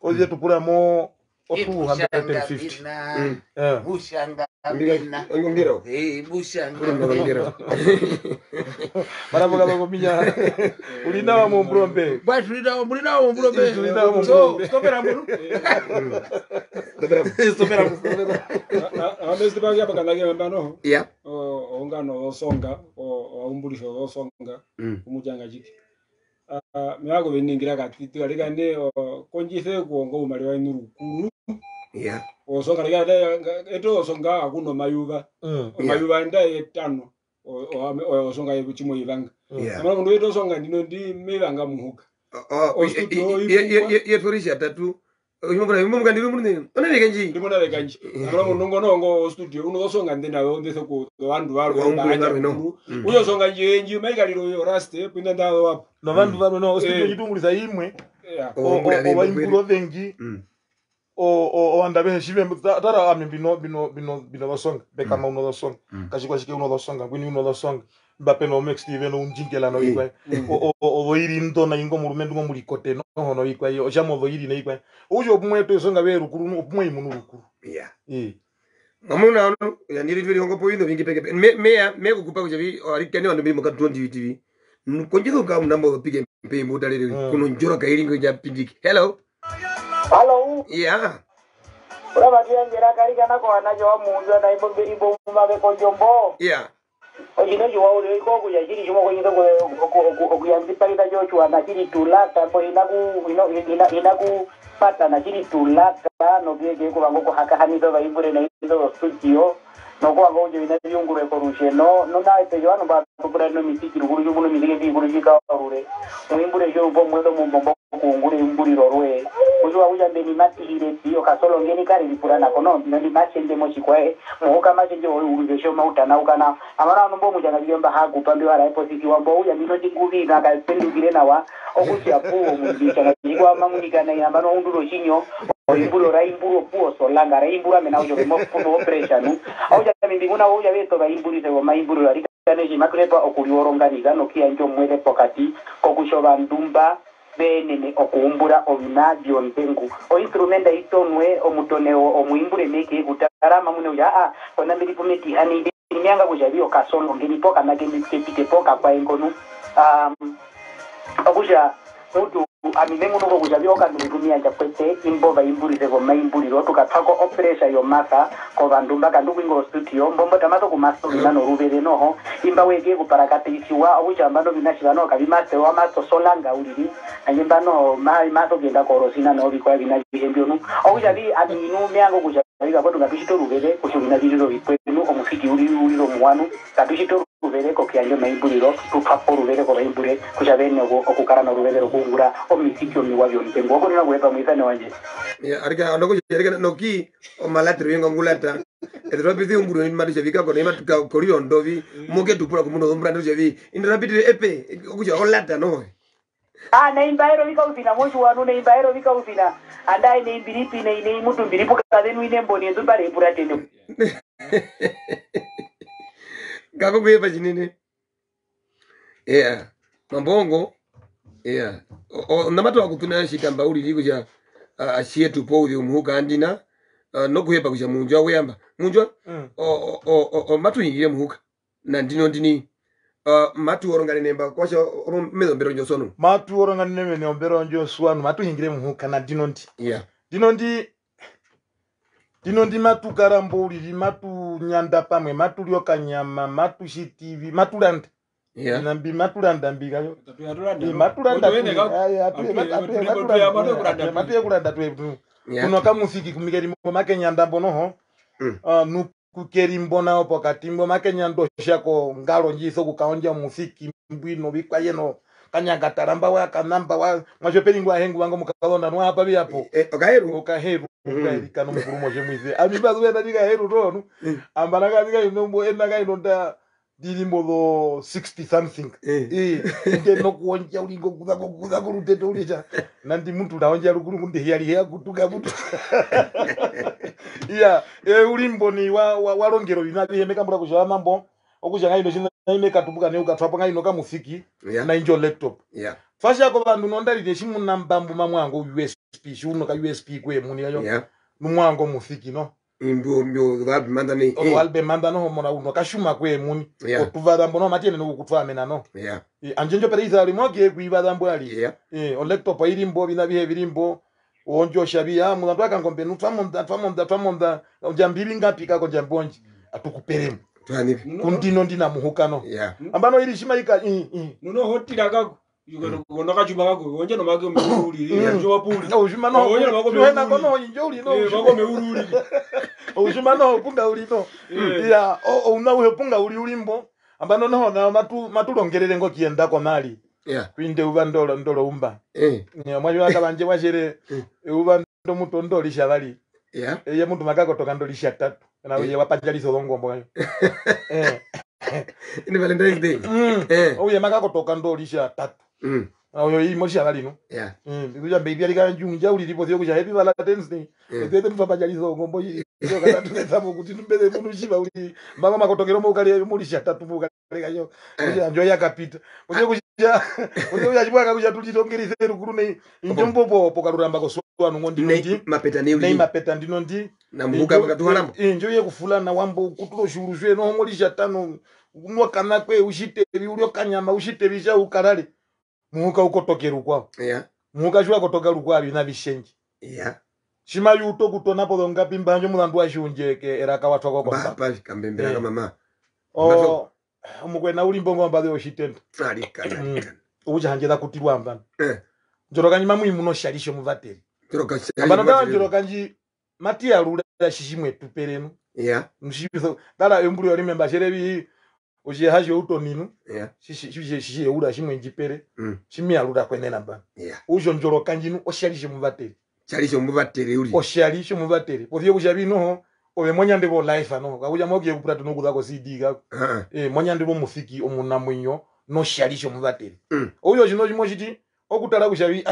oziyo tupura mo 250 Mushanga Bena ngongero Mushanga Baraboga bagominya ulina wa mumbrombe basi ulina mumbrombe so stopera muru stopera amesti bagi abakanagira mbano ongano osonga ombulisho osonga Mutjangatjike miago beningira katiti alikane konjise kuongo umaliwa inurukuru osonga ligade eto osonga akuno mayuva mayuva nda etano osonga yekuchimo ivanga amara mundu eto osonga ndino ndi mevanga muhuka yefurisha tatu Imamura imamuka ndiru munene onene kanji ndimona kanji amara mundu ngonongo studio uno osonga ndena ondese ku vandu valo uyo songa njenji maikaliro yo raste pinda ndawo wapo no vandu valo no studio yitungulisa imwe o imbulo vengi o andabe shibe tara ami bino basonga beka ma uno basonga kashikwa shike uno basonga kwini uno basonga Mbappe no Max Steven unjingela no ikwa o voiri ndo na ingo murumendu ngo muri kote no hono ikwa yo jamo voiri na ikwa ujo bumwe to songa be rukuru opumwe imunu rukuru mamuna ono ya ndiri vili hongo poindo vingi peke me kukupa kujavi arikane wando bi moka 20 TV konjizo ka mnambo pige mpe mbuta lele kuno njora kairingo ja pindiki hello ora batiangera karika nako anajo wa munzu na ibo mumave konjombo ojino jwa ule ko kuja jiri juma ko yindo ko kuyanzi parita jo yo chwa na chiri tulata po inaku pata na chiri tulata no biege ko bango ko hakahani do baimbure na ido studio no ko bango jo ina yungure ko rushe no na ite yo no ba to brano misiki ruguru yo no misiki bi guru jika rure no imbure yo bo mo ko ngure imburi rorwe uzo auja ndeni mati ile bio kasolo ngeni kari lipurana kono ndi machende mochi kwae mo kama chenje urugesho mauta na ukana amara no bo mujanga jomba hagu pambi wala ipo siki wambo uya mino jinguvi na ka pendu girena wa okuti apuo mundisha na jigwa mamunika na yamba no undulo shinyo imburo ra imburo puo solanga ra imbura mena ujo mo puno operation auja mindi kuna uja veto ba imburi se go maimburo ra rikaneji makrepa okuriorongani no kia njo mwele pokati kokushoba ndumba benene okumbura obinadio ntengu o instrumenta itonwe omutoneo omuimbure meke kutarama mune uja kona milipumeti hani nyanga kujavio kasolo ngeni poka na ngeni pite poka kwa engonu okuja mutu amimengu nuko kujavio kandumia nja kwete imbova imburi sego maimburi roto katako operesha yo masa ko bandumba kanduku ingo studio mbombo tamato ku master binano rubere noho imba wege ku parakate isiwa okuja mbano binashibano kabimaste wa master solanga uliri anyembano mato genda korosina no bikwa binaji embionu okuja bi aminu meango kuja biga botu kabishito rubere kushubina bidiro bikwenu omufiki uri lo muwanu kabishito rubere ko kyanyo maimburiro tupapo rubere ko baimbure kuja bene okukarana rubere okungura omisikyo miwabyo ntengo ko nina kuepa mwithane wanje ya arika ndoko jereka noki o malatri yengo ngulata edro bithi umburu ni madu javika ko nema koriyo ndovi moke tupura ko muno umbrando javi indra bithi epe okuja olata no na imbairo vika usina moshu wanu na imbairo vika usina andai ne imbiripi ne mutu mbiripu kadenu ine mboni endu bare ipura tene kako kuepa jinene yeah mambongo yeah namatu akutuna shikamba uli liku ja ashie tupo uthi umuhuka andina no kuepa kuja Muundjua weyamba Muundjua matu yingire muhuka na ndini matu orongane nemba kwasha medo mbero njosono matu orongane neme ne mbero njoswanu matu yingire muhuka na dinondi yeah dinondi matu karamboli matu nyanda pamwe matu lyokanyama matu shitivi matu land yeah nambi matu land ambiga matu land kuno kamusiki kumigeri make nyanda bonoho kukeri mbona opo katimbo make nyando shako ngalo njiso kukaonja musiki mbwino bikwa yeno kanyanga taramba wa kanamba wa mwachopelingwa hengu wango mukalonda no apa biapo okaheru kano mukurumo jemwize amibazo wenda diga heru ronu ambana kaziga inombo endaga inonda dilimbo do 60 something ngeno kuonja ulingo kuza kurutete ulicha nandi muntu laonja rukuru kunde hiyali ya kutuka butu ulimbo ni walongero binabi emekambura kujwa mambo okujanga ino china imeka tubuka ne ukatwapo nga ino kamusiki na injo laptop fasha ko bandu nondali de shimu nambambu mamwango USB shuno ka USB kwe muni yayo numwango musiki no mbyo valbe ni valbe manda no mona uno kashuma kwe muni otuvada mbono matene no kutwa mena no anjenjo periza limoge kuibada mbwali on laptop iri mbo bina bihe birimbo onjo shabia mwandu akangombe nutwamonda njambiri ngapi kako njambonji atukuperemu kundino ndina muhukano ambano iri shimaika nuno hotira kako yuko kachuma kako onje no mage meururi njo wapuli ojuma no onje no mage meururi kono njo uli no mage meururi ojuma no punga uli no una uhepunga uli ulimbo ambano no na matulongerere ngo kienda ko mali kwinde ubandolo ndolo umba mwajo akabanje wajere ubando mutondo lishabali eye muntu makako tokando lisha 3 na uye wapajalizo longombo ni Valentine's Day uye makako tokando lisha 3 oyo hii moshi abali no nduja baby alika njunja uli lipo kuja happy Valentine's Day ndete mfapajalizo ngombo hii yo kana tunetamo kuti tumbele mundu shiba uli mama makotokero mo kali mulisha 3 buka yo njo yakapita kuja chibwaka kuja tulitongerisa rukuru nei njombopo pokaruramba koswana ngondi nei mapeta ndino ndi na muka bakatuharamba njo yekufulana wambo kutulo shuruzwe no ngolisha 5 unwakana kwe ushite ulyo kanyama ushite bisha ukarale muka ukotokeru kwao muka shwa kotoka rukwa bina bishenji shima yuto kutona po ngapi mbanjo mulandu wa shunjeke eraka watu kwa baba kambembera kama mama umukwe na ulimbo ngomba de oshitendo uja hanjeda kutirwa ambana njoro kanyi mamu imuno shalisho muvateri njoro kanyi abana njoro kanyi mati ya rula shishimwe tuperenu mshibizo dala emburi yori memba sherebi uje haje utoninu shishi ura shimwe njipere shimi ya rula kwenena bana ujo njoro kanyi oshalisho muvateri shalisho muvateri uri oshalisho muvateri povye kujabi no obe mwanyande bo life ano kakuja mogiye kupata no kudako CD ga mwanyande bo mufiki omuna mwinyo no shalisho muvateri uyo jino jimoshiti okutala kushabi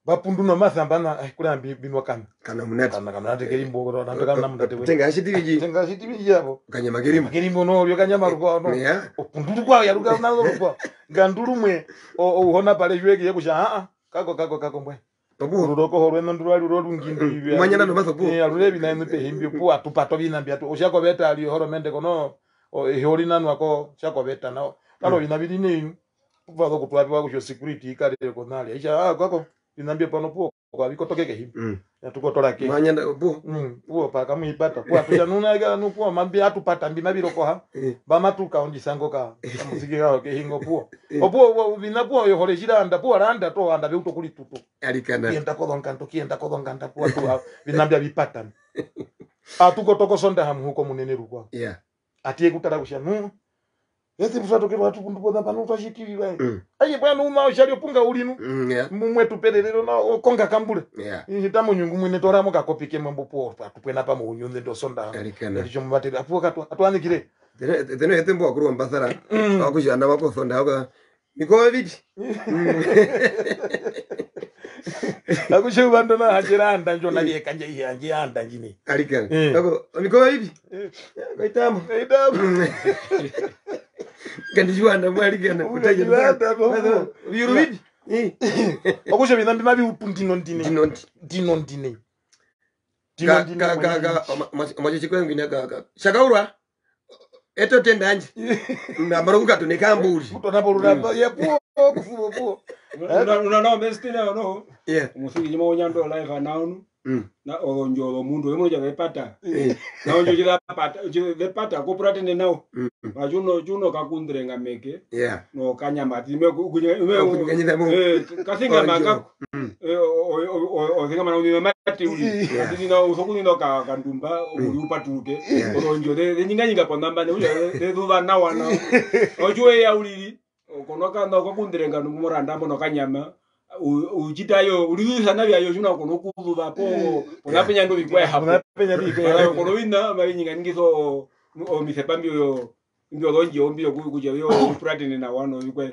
bapundu no masambana kulambi binwa kana munati kelimbo ko nandaka namundate tenga shitibiji yabo kanyama kelimbo no byo kanyama ruko no opundu kwa yaruka nalo ruko ngandulumwe ohona pale jweke yekusha kako mbwe ruroko horweno ndurwali rorungindi manyana no masopo arurebi na mpe himbi ku atupato binambia to ushako beta ali horomende kono ehorina nwako shako beta na kalo binabidi ni kuva kutwapiwa kusho security ikale konali aisha kako binambia pano po kwa bikotokeke hivi yatukotola ke manyana po pa kama ipata kwa tujanuna ga nuko mambi atupata mbi mabiro ko ha bamatuka ondisango ka musiki ga ke hingo po opo binapo yo horejira anda po aranda to anda be utokuli tuto alikana kienda kodonkanto po tu binambia bipata atukotoko sonda hamu huko munene rukwa atie kutara kushanu yesi bufato ke watu kundupoza pano twashitiri bwa ayi bwana uma ushali punga ulinu mumwe tupelelero na konga kambule hitamo nyungu mwene toramo kakopike mambo po atupwena pa mu nyunze ndo sonda ndicho mubateri apo atwanzikire deno yetembo akuru ambasara akushanda wako sonda aka mikoa vipi akushe bando na hajira anda njo naliye kanje yanje anda njini alikana ako mikoa vipi kaitamo kandijuanda mwali kana kutaje bado biru vipi okushe binambi mabi upundino ndine macho chikwengu nyaka shakaurwa eto tendanje ndamaruka to nekamburi utonapo ruramba yepo kufubo una mestina no musiki jimo onyando live naunu na onjolo mundu wemoja vepata na onjo jira pata vepata koprate ne nao juno kakundrenga meke no kanyama time kasinga manga o singa mana uni mati uli atini na usokuni no kandumba uli upatuke onjo de nyinga pondamba ne uja de duva na wana ojo ya ulili konoka no kakundrenga no moranda mbono kanyama ujitayo uliza nabya yo juna kono kuzuba po unapenya ndo bikwa hapo unapenya bikwa kono wina mabinyinga ngizo o misepambio yo ndio lonji ombio kuja yo pratini na wano bikwa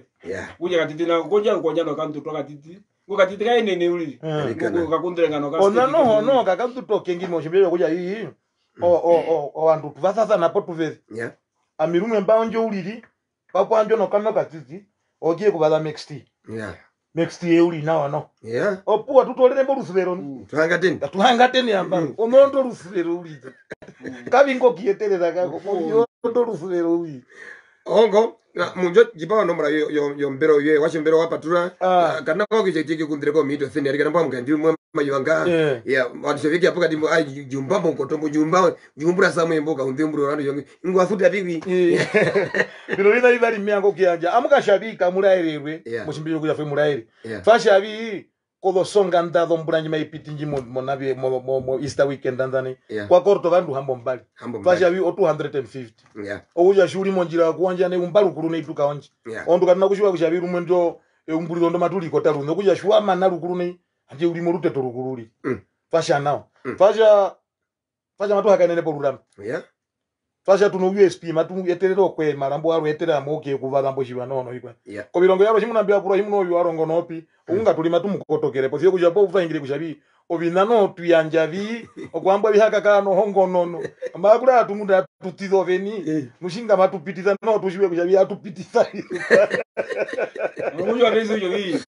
kuja katiti na ngoja no kantu toka titi ngokatiti kai nene uli ngokakundrenga no kantu no kakantu toke ngimo shibyo kuja hii o antu tuvasasa na potuvezi amirume mbaonjo uliri papo anjo no kanno katiti ogie kubala next next year uli nawo no opuwa tutolere mbo rusuvero tuhangateni amba onondo rusuvero uli kabingo kieterera kako onondo rusuvero uli ongo munjo jibawa nombra yo mbero ye wache mbero wapatura kana kwa kijeki kundreko mito theni ari kana mwa ndi mwa mayanga wadishoviki apoka dimbo jumba bonko tombo jumbura samwe mboka undhimburo rando yonge ingwa futa bibi bino bina bibali miango kianja amuka shabika mulairerwe mushimbiro kuja fe mulaire fashabi kodo songa ndado mbranji maipitinji mo nabi mo Easter weekend ndani kwa korto vandu hambo mbali fashabi o 250 ouja shuri monjira kuanja ne umbalu kulu ne ituka onje ondo kana kushuwa kushabi rumwe ndo umbuliro ndo matuli kota runo kuja shuwa mana rukulu ne anje uli morute to rukululi fasha nao fasha matu hakanene poruram fasha tuno USP matu yeterero kwe marambo aro yetera moke kuvalambo shiba nono ikwa ko birongo yaro shimunambia pura himuno yo arongo nopi unga tuli matu mukotokere po fyo kujapo uvangire kushabi obinano tuyanjavi okwamba bihaka kano hongo nono ambakura atumunda tutizo veni mushinga matupitiza no tushiwe kushabi atupitiza Mungu abezo yo bi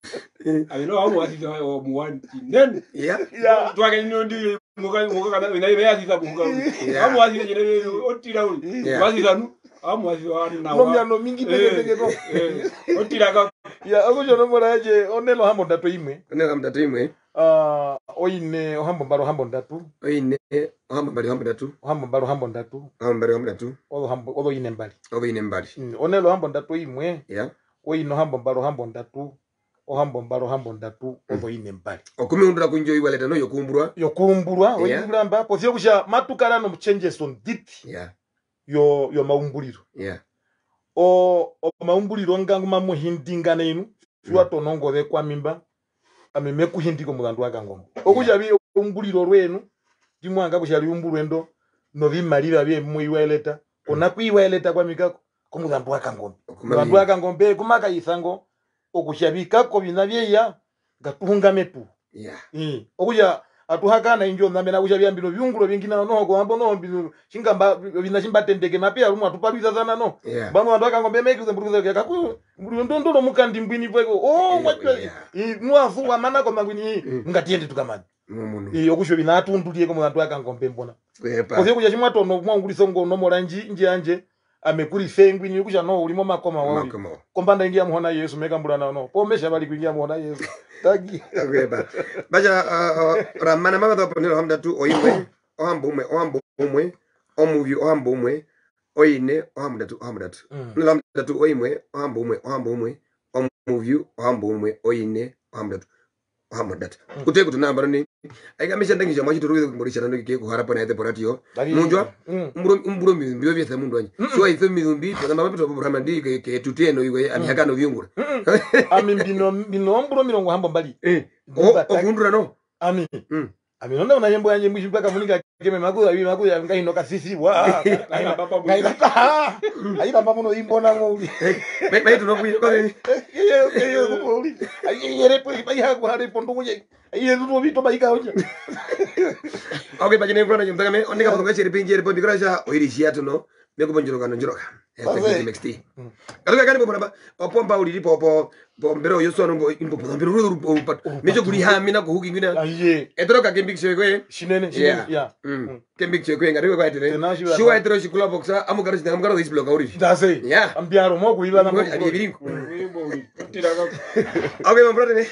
abino amu asisa muwanti nen twake ndi muka kana ina ibe asisa bunga amu asisa jere otira uli asisa nu amu asisa na wa no mingi pege no otira ka ya akujo no moraje onelo hambo ndato imwe oine ohambo mbaro hambo ndatu ohambo mbaro hambo ndatu odo ine mbali onelo hambo ndatu imwe oino hambo ndatu hambo ndatu ozo ine mbali okumundura kunjo iwaleta no yokumbulwa oyingulamba posio kusha matukala no changes on dit yo maumbuliro maumbuliro ngangu mamuhindingana inu fiwa tonongove kwa mimba ameme kuhindiko mulandu akangombe okuja bi umbuliro lwenu dimwanga kushali umbulwendo no bimalira bye muiweleta kona kuiweleta kwa mikako kumulandu akangombe mulandu akangombe kumaka isango okushabika ko binabyeya gatuhunga metu okuja atuhakana injo namena kushabya mbino byungulo bingina no ko ambo no mbino chingamba binashimbatendeke mapya rumu atupalwiza sana no bano bantu akangombe meke zemburuza ke kaku ndondo mukandi mbwini pweko mwatwa nuafu amana ko mangwini ngatiende tukamani okusho binatunduliye ko mulandu akangombe mbona koze kuja chimwato no mwangulisa ngono moranji njanje amekuri fengwini kusha no ulimo makoma wawi kombanda ingia muhona Yesu mekambulana no pomesha bali kuingia muhona Yesu tagi agweba baja ramana mama to ponero hamda tu oimwe ohambumwe omuvi ohambumwe oine ohamda tu nlamda tu oimwe ohambumwe omuvi ohambumwe oine ohamda tu kuteko tunamba ni aikamisha ndangisha mwachi turuwe kumborisha nando kike kuharapa na yete poratio munjwa umburo mbio byethe mundu anje so ife mizumbi kana mama pito programa ndi ke tuteno iwe amihakano vyungura ami mbino umburo mirongo hambo mbali okundura no ami nonda unayembo yanje mwishi mpaka munika keme makuya ngahino kasisi wa aida mamuno imbona ngoli bai tunokuye ko ngoli ayere po ipa kwa hare pondo kunye ayere tuno vito baika onja okay bajene mfana nyumtaka me onika patonga chiri pinjere po mikrasha oirishia tuno meko bonjoroka no njoroka MBM626 katoka kani bomba opomba uliri popo bombero yoso no imbo bombero ru mejo kuri hamina ko huki ngina etoroka kembik chekwe shinene ya kembik chekwe ngari kwa tele shuwa etoro shikula boxa amugaro sinamugaro this block uri dase ambiaro mo kuiba na mo abi birinko okay mon brother